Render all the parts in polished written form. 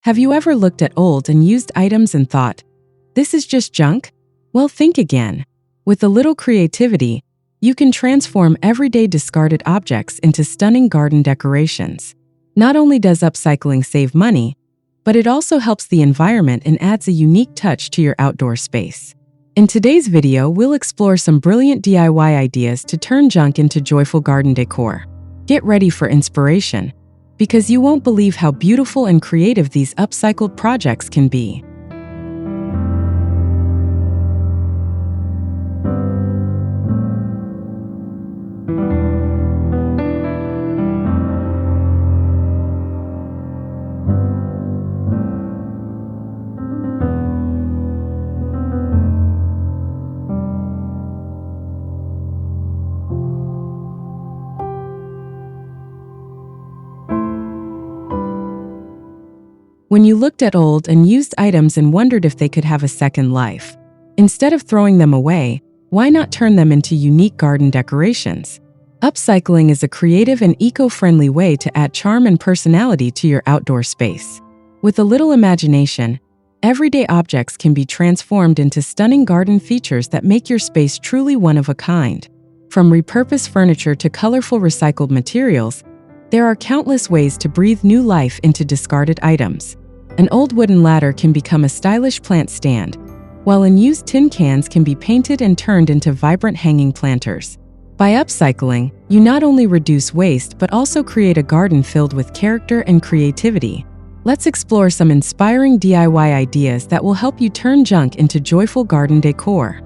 Have you ever looked at old and used items and thought, this is just junk? Well, think again. With a little creativity, you can transform everyday discarded objects into stunning garden decorations. Not only does upcycling save money, but it also helps the environment and adds a unique touch to your outdoor space. In today's video, we'll explore some brilliant DIY ideas to turn junk into joyful garden decor. Get ready for inspiration, because you won't believe how beautiful and creative these upcycled projects can be. When you looked at old and used items and wondered if they could have a second life, instead of throwing them away, why not turn them into unique garden decorations? Upcycling is a creative and eco-friendly way to add charm and personality to your outdoor space. With a little imagination, everyday objects can be transformed into stunning garden features that make your space truly one of a kind. From repurposed furniture to colorful recycled materials, there are countless ways to breathe new life into discarded items. An old wooden ladder can become a stylish plant stand, while unused tin cans can be painted and turned into vibrant hanging planters. By upcycling, you not only reduce waste but also create a garden filled with character and creativity. Let's explore some inspiring DIY ideas that will help you turn junk into joyful garden decor.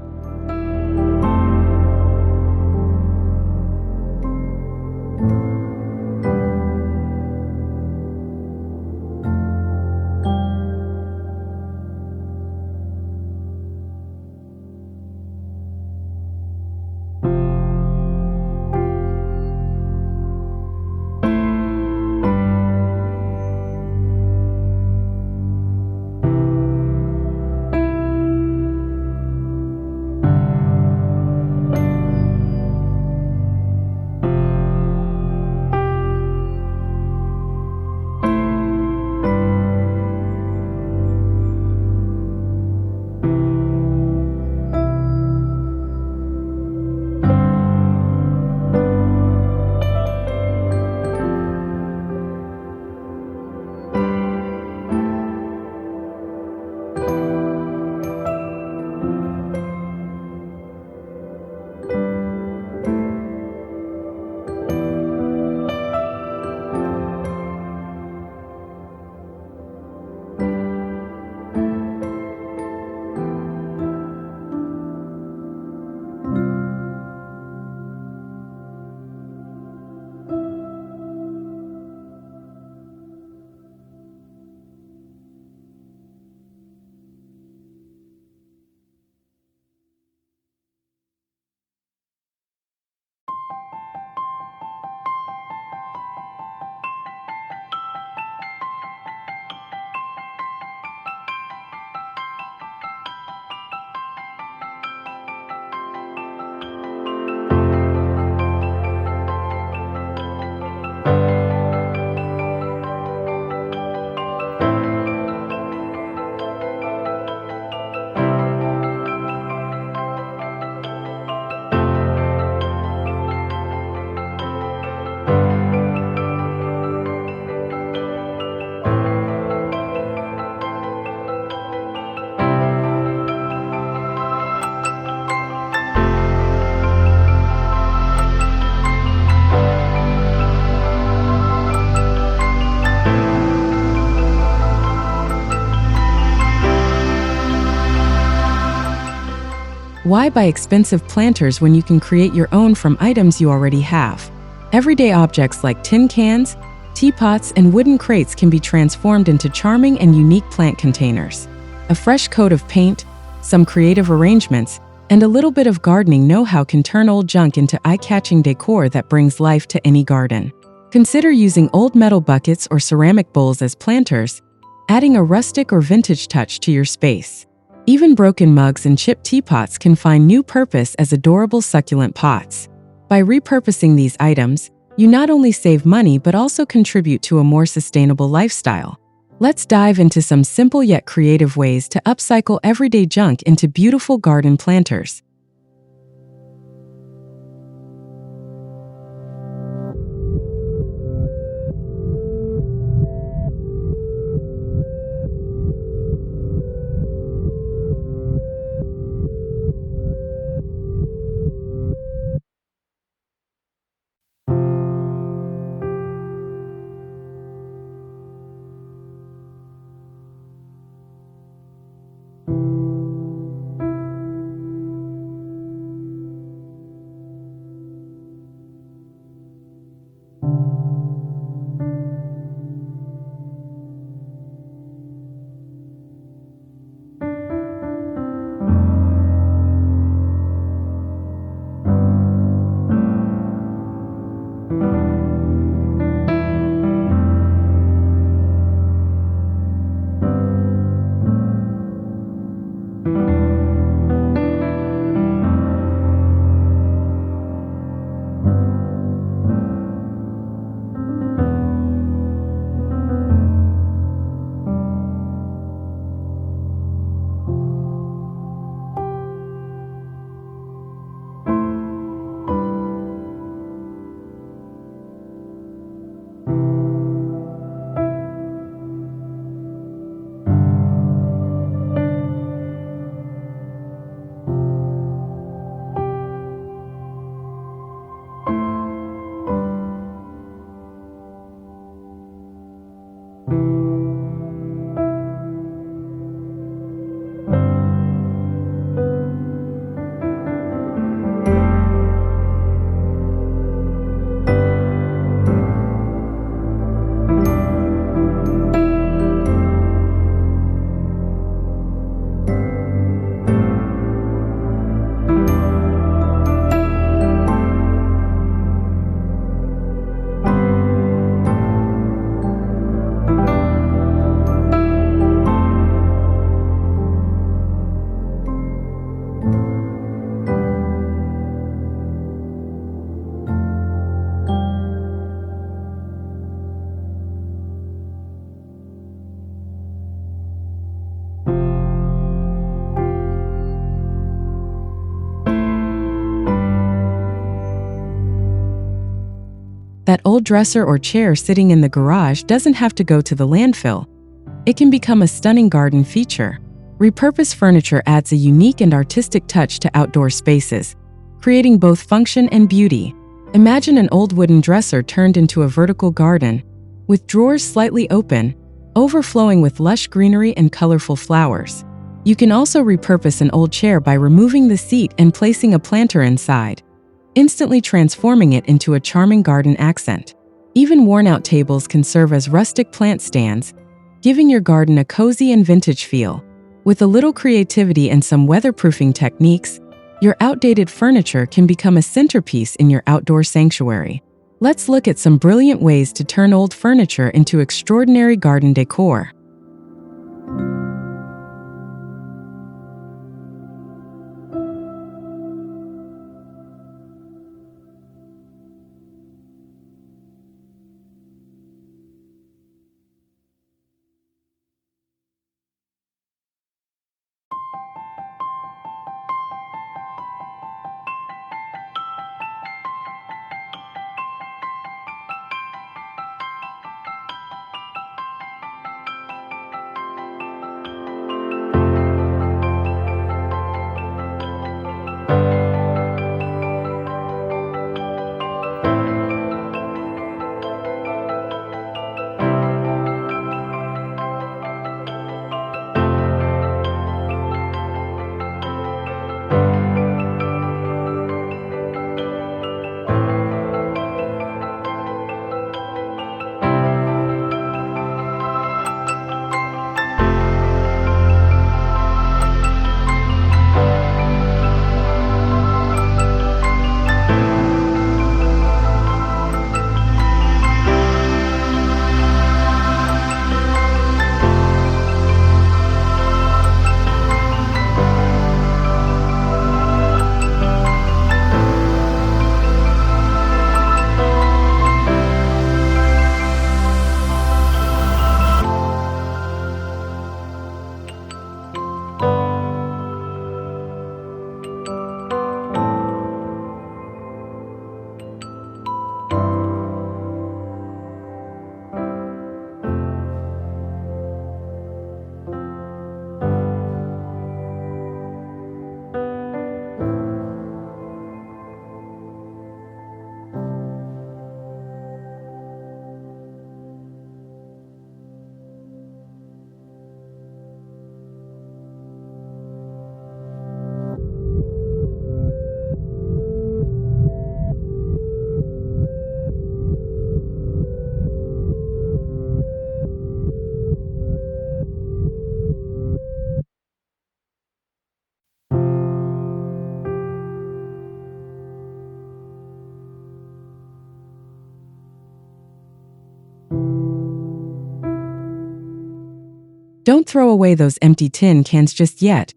Why buy expensive planters when you can create your own from items you already have? Everyday objects like tin cans, teapots, and wooden crates can be transformed into charming and unique plant containers. A fresh coat of paint, some creative arrangements, and a little bit of gardening know-how can turn old junk into eye-catching decor that brings life to any garden. Consider using old metal buckets or ceramic bowls as planters, adding a rustic or vintage touch to your space. Even broken mugs and chipped teapots can find new purpose as adorable succulent pots. By repurposing these items, you not only save money but also contribute to a more sustainable lifestyle. Let's dive into some simple yet creative ways to upcycle everyday junk into beautiful garden planters. That old dresser or chair sitting in the garage doesn't have to go to the landfill. It can become a stunning garden feature. Repurposed furniture adds a unique and artistic touch to outdoor spaces, creating both function and beauty. Imagine an old wooden dresser turned into a vertical garden, with drawers slightly open, overflowing with lush greenery and colorful flowers. You can also repurpose an old chair by removing the seat and placing a planter inside, instantly transforming it into a charming garden accent. Even worn-out tables can serve as rustic plant stands, giving your garden a cozy and vintage feel. With a little creativity and some weatherproofing techniques, your outdated furniture can become a centerpiece in your outdoor sanctuary. Let's look at some brilliant ways to turn old furniture into extraordinary garden decor. Don't throw away those empty tin cans just yet.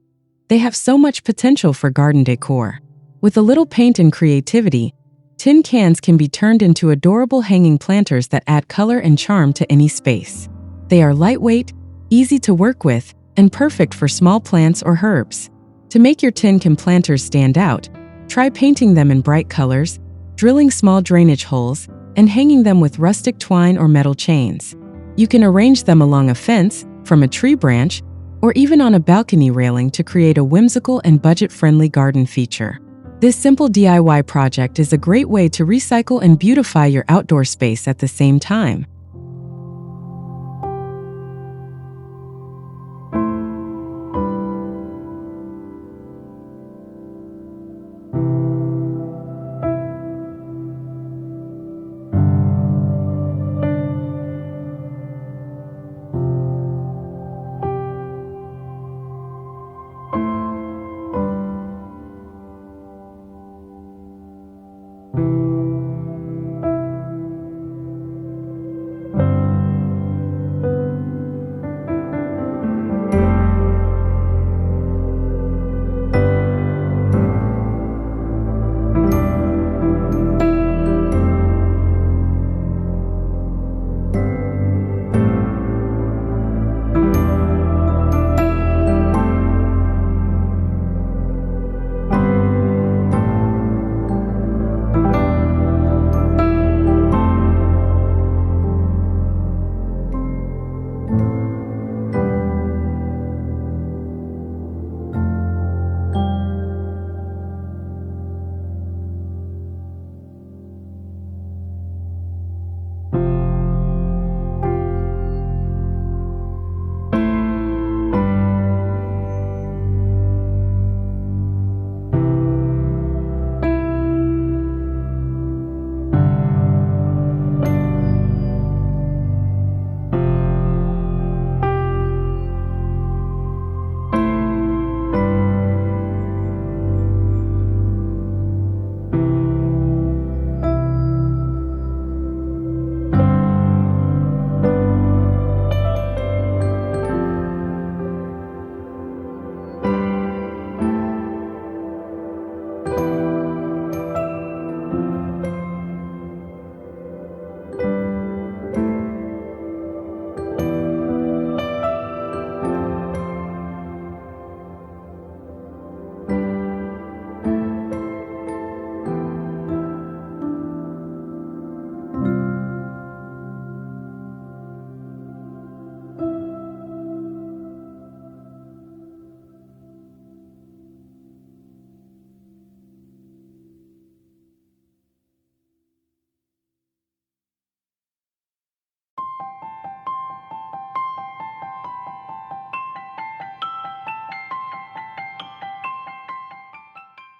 They have so much potential for garden decor. With a little paint and creativity, tin cans can be turned into adorable hanging planters that add color and charm to any space. They are lightweight, easy to work with, and perfect for small plants or herbs. To make your tin can planters stand out, try painting them in bright colors, drilling small drainage holes, and hanging them with rustic twine or metal chains. You can arrange them along a fence, from a tree branch, or even on a balcony railing to create a whimsical and budget-friendly garden feature. This simple DIY project is a great way to recycle and beautify your outdoor space at the same time.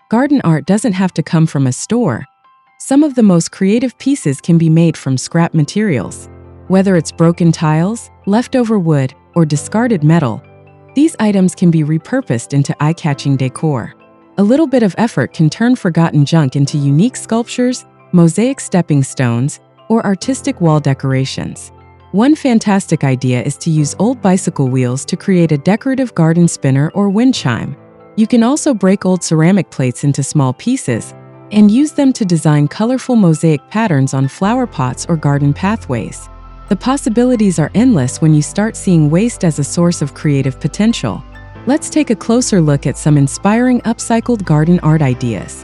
Garden art doesn't have to come from a store. Some of the most creative pieces can be made from scrap materials. Whether it's broken tiles, leftover wood, or discarded metal, these items can be repurposed into eye-catching decor. A little bit of effort can turn forgotten junk into unique sculptures, mosaic stepping stones, or artistic wall decorations. One fantastic idea is to use old bicycle wheels to create a decorative garden spinner or wind chime. You can also break old ceramic plates into small pieces and use them to design colorful mosaic patterns on flower pots or garden pathways. The possibilities are endless when you start seeing waste as a source of creative potential. Let's take a closer look at some inspiring upcycled garden art ideas.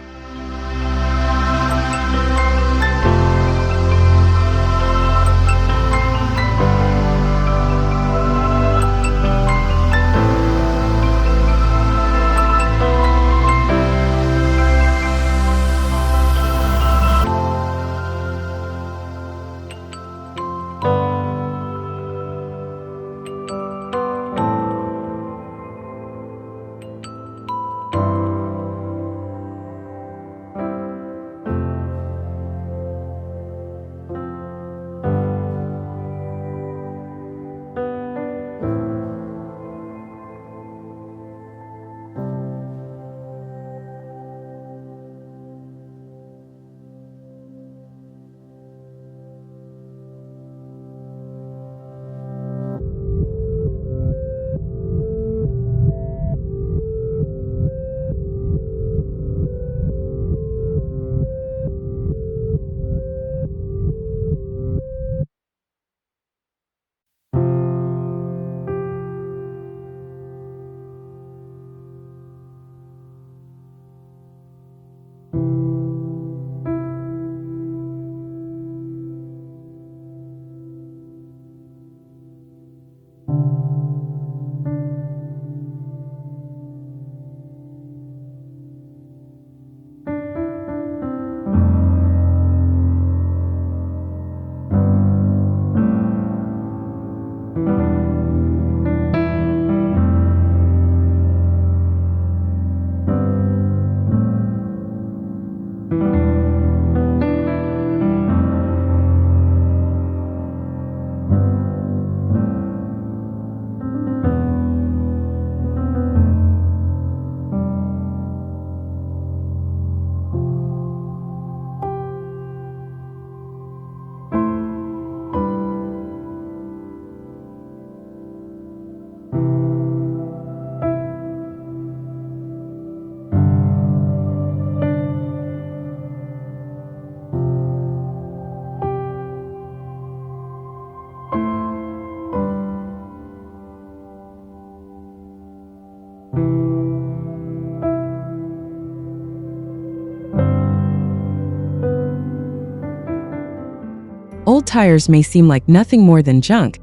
tires may seem like nothing more than junk,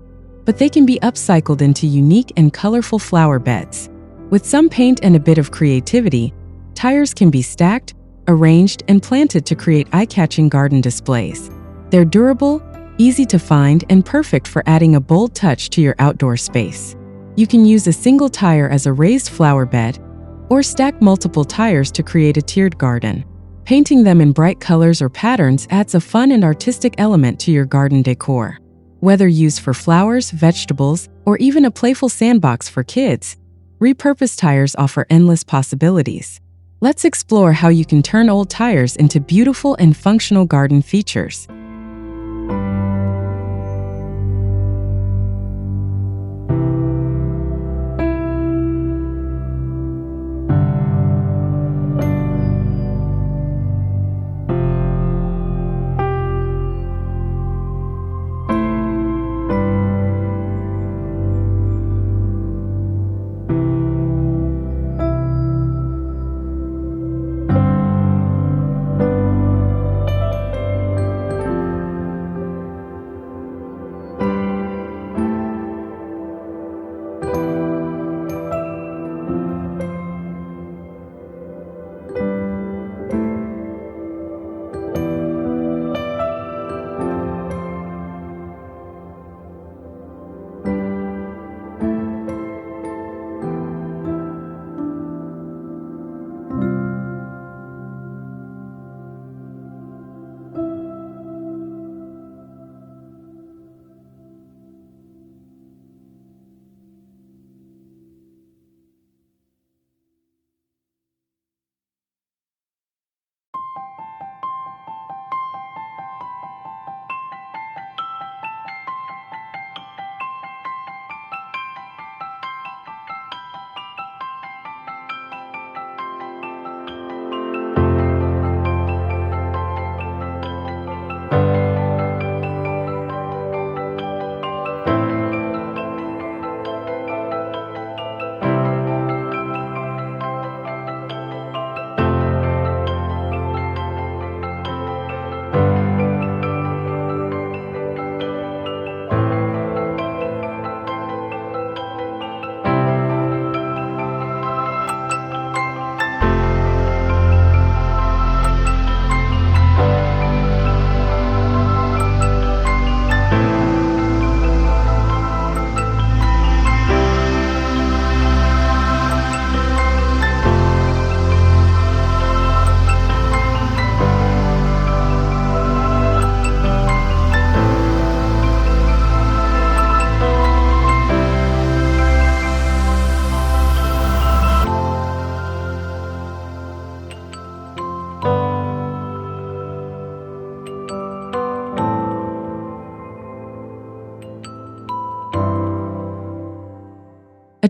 but they can be upcycled into unique and colorful flower beds. With some paint and a bit of creativity, tires can be stacked, arranged, and planted to create eye-catching garden displays. They're durable, easy to find, and perfect for adding a bold touch to your outdoor space. You can use a single tire as a raised flower bed, or stack multiple tires to create a tiered garden. Painting them in bright colors or patterns adds a fun and artistic element to your garden decor. Whether used for flowers, vegetables, or even a playful sandbox for kids, repurposed tires offer endless possibilities. Let's explore how you can turn old tires into beautiful and functional garden features.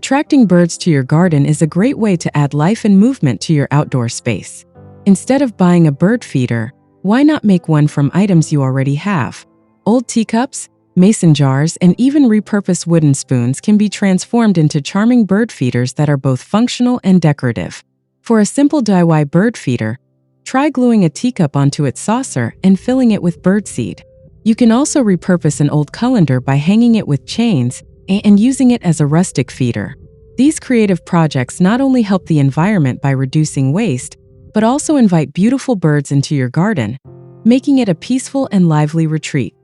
Attracting birds to your garden is a great way to add life and movement to your outdoor space. Instead of buying a bird feeder, why not make one from items you already have? Old teacups, mason jars, and even repurposed wooden spoons can be transformed into charming bird feeders that are both functional and decorative. For a simple DIY bird feeder, try gluing a teacup onto its saucer and filling it with birdseed. You can also repurpose an old colander by hanging it with chains and using it as a rustic feeder. These creative projects not only help the environment by reducing waste, but also invite beautiful birds into your garden, making it a peaceful and lively retreat.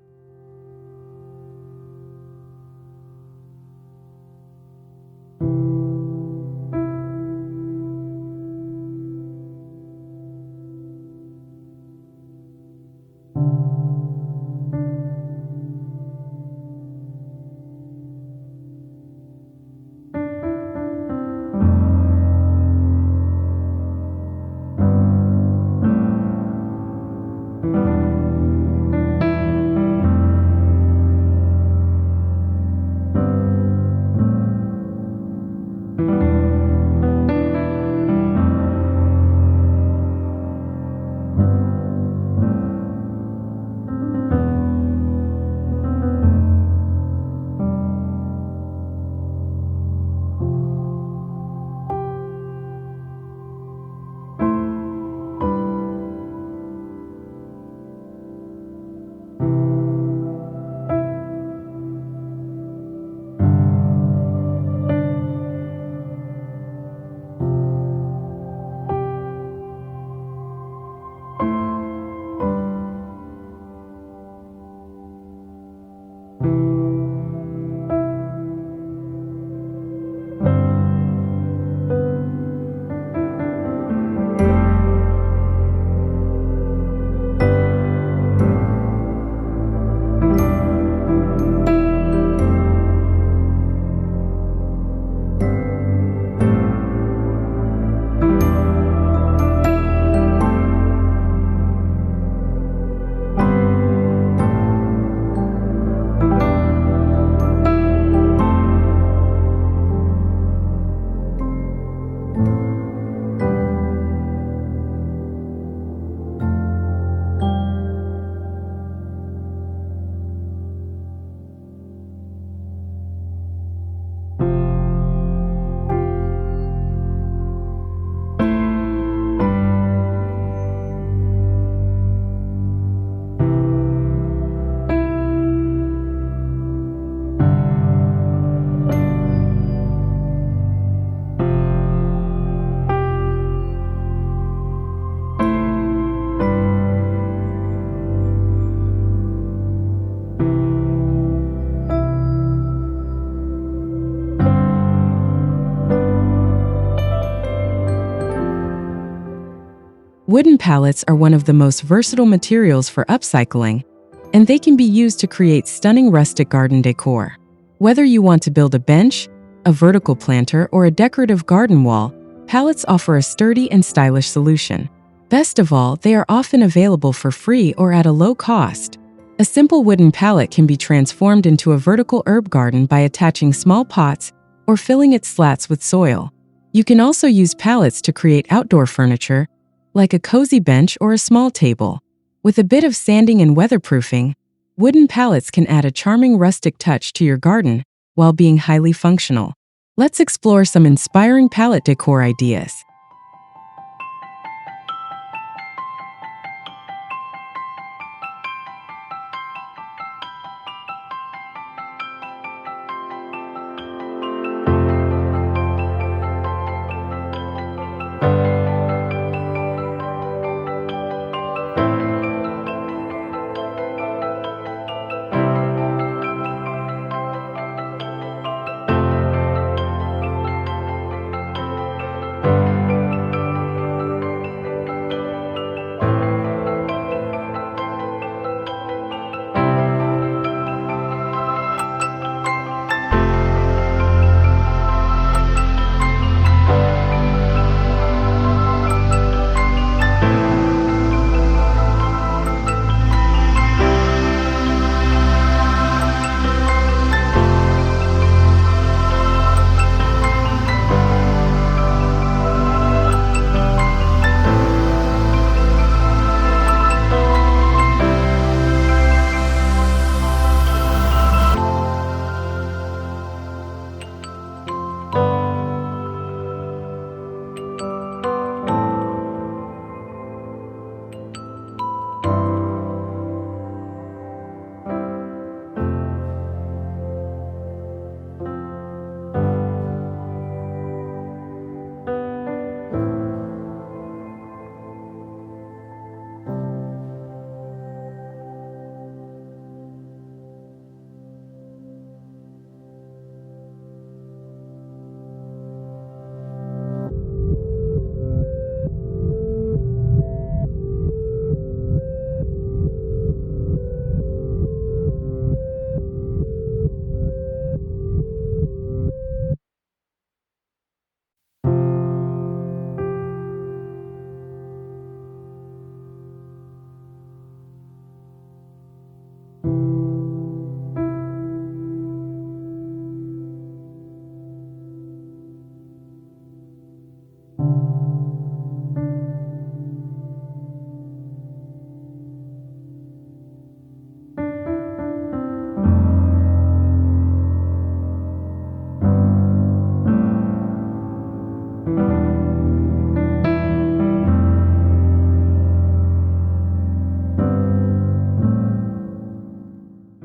Wooden pallets are one of the most versatile materials for upcycling, and they can be used to create stunning rustic garden decor. Whether you want to build a bench, a vertical planter, or a decorative garden wall, pallets offer a sturdy and stylish solution. Best of all, they are often available for free or at a low cost. A simple wooden pallet can be transformed into a vertical herb garden by attaching small pots or filling its slats with soil. You can also use pallets to create outdoor furniture, like a cozy bench or a small table. With a bit of sanding and weatherproofing, wooden pallets can add a charming rustic touch to your garden while being highly functional. Let's explore some inspiring pallet decor ideas.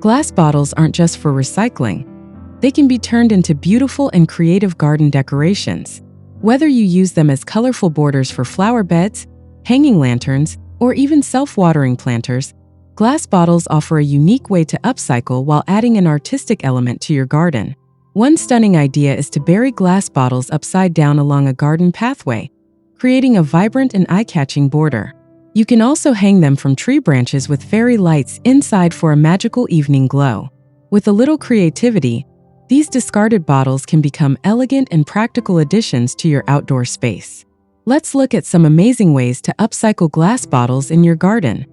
Glass bottles aren't just for recycling. They can be turned into beautiful and creative garden decorations. Whether you use them as colorful borders for flower beds, hanging lanterns, or even self-watering planters, glass bottles offer a unique way to upcycle while adding an artistic element to your garden. One stunning idea is to bury glass bottles upside down along a garden pathway, creating a vibrant and eye-catching border. You can also hang them from tree branches with fairy lights inside for a magical evening glow. With a little creativity, these discarded bottles can become elegant and practical additions to your outdoor space. Let's look at some amazing ways to upcycle glass bottles in your garden.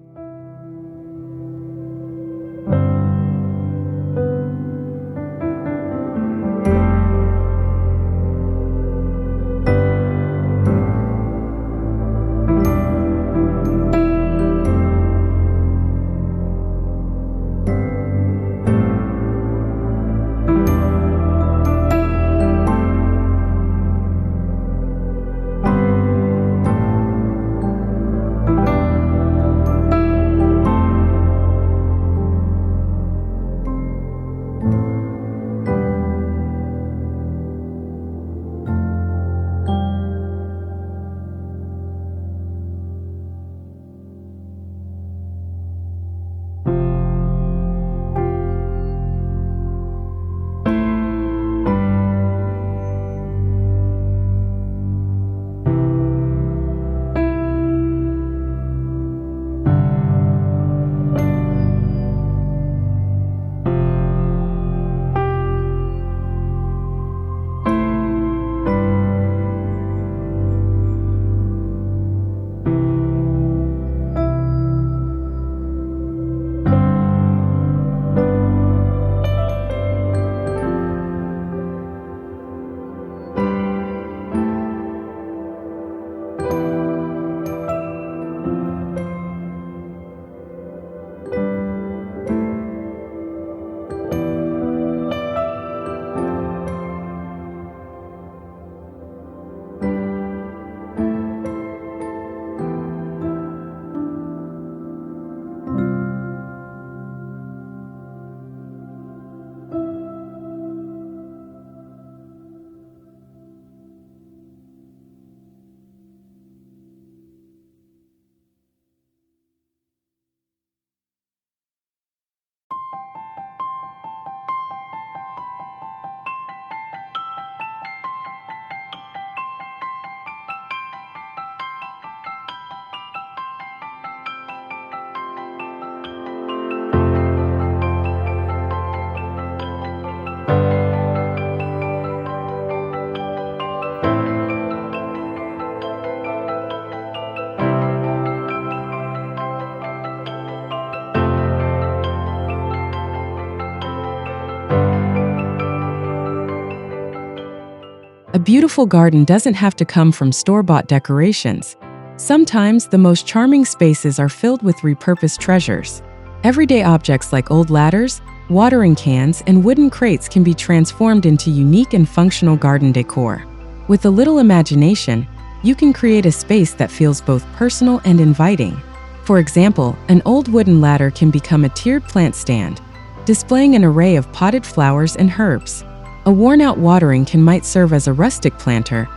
A beautiful garden doesn't have to come from store-bought decorations. Sometimes, the most charming spaces are filled with repurposed treasures. Everyday objects like old ladders, watering cans, and wooden crates can be transformed into unique and functional garden decor. With a little imagination, you can create a space that feels both personal and inviting. For example, an old wooden ladder can become a tiered plant stand, displaying an array of potted flowers and herbs. A worn-out watering can might serve as a rustic planter,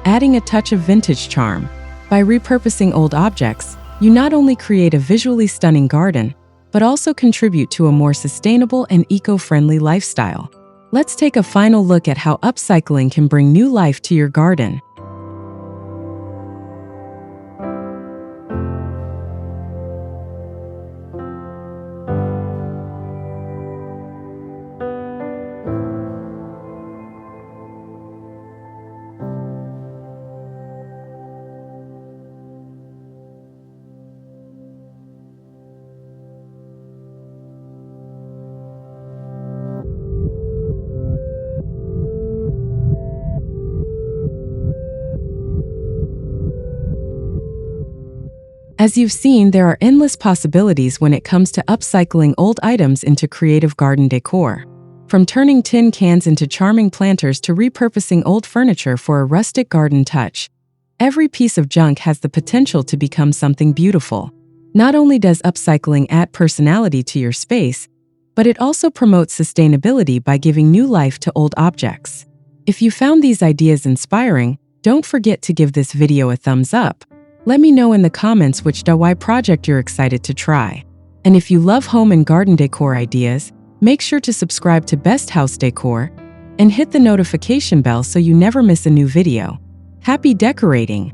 adding a touch of vintage charm. By repurposing old objects, you not only create a visually stunning garden, but also contribute to a more sustainable and eco-friendly lifestyle. Let's take a final look at how upcycling can bring new life to your garden. As you've seen, there are endless possibilities when it comes to upcycling old items into creative garden decor. From turning tin cans into charming planters to repurposing old furniture for a rustic garden touch, every piece of junk has the potential to become something beautiful. Not only does upcycling add personality to your space, but it also promotes sustainability by giving new life to old objects. If you found these ideas inspiring, don't forget to give this video a thumbs up. Let me know in the comments which DIY project you're excited to try. And if you love home and garden decor ideas, make sure to subscribe to Best House Decor and hit the notification bell so you never miss a new video. Happy decorating!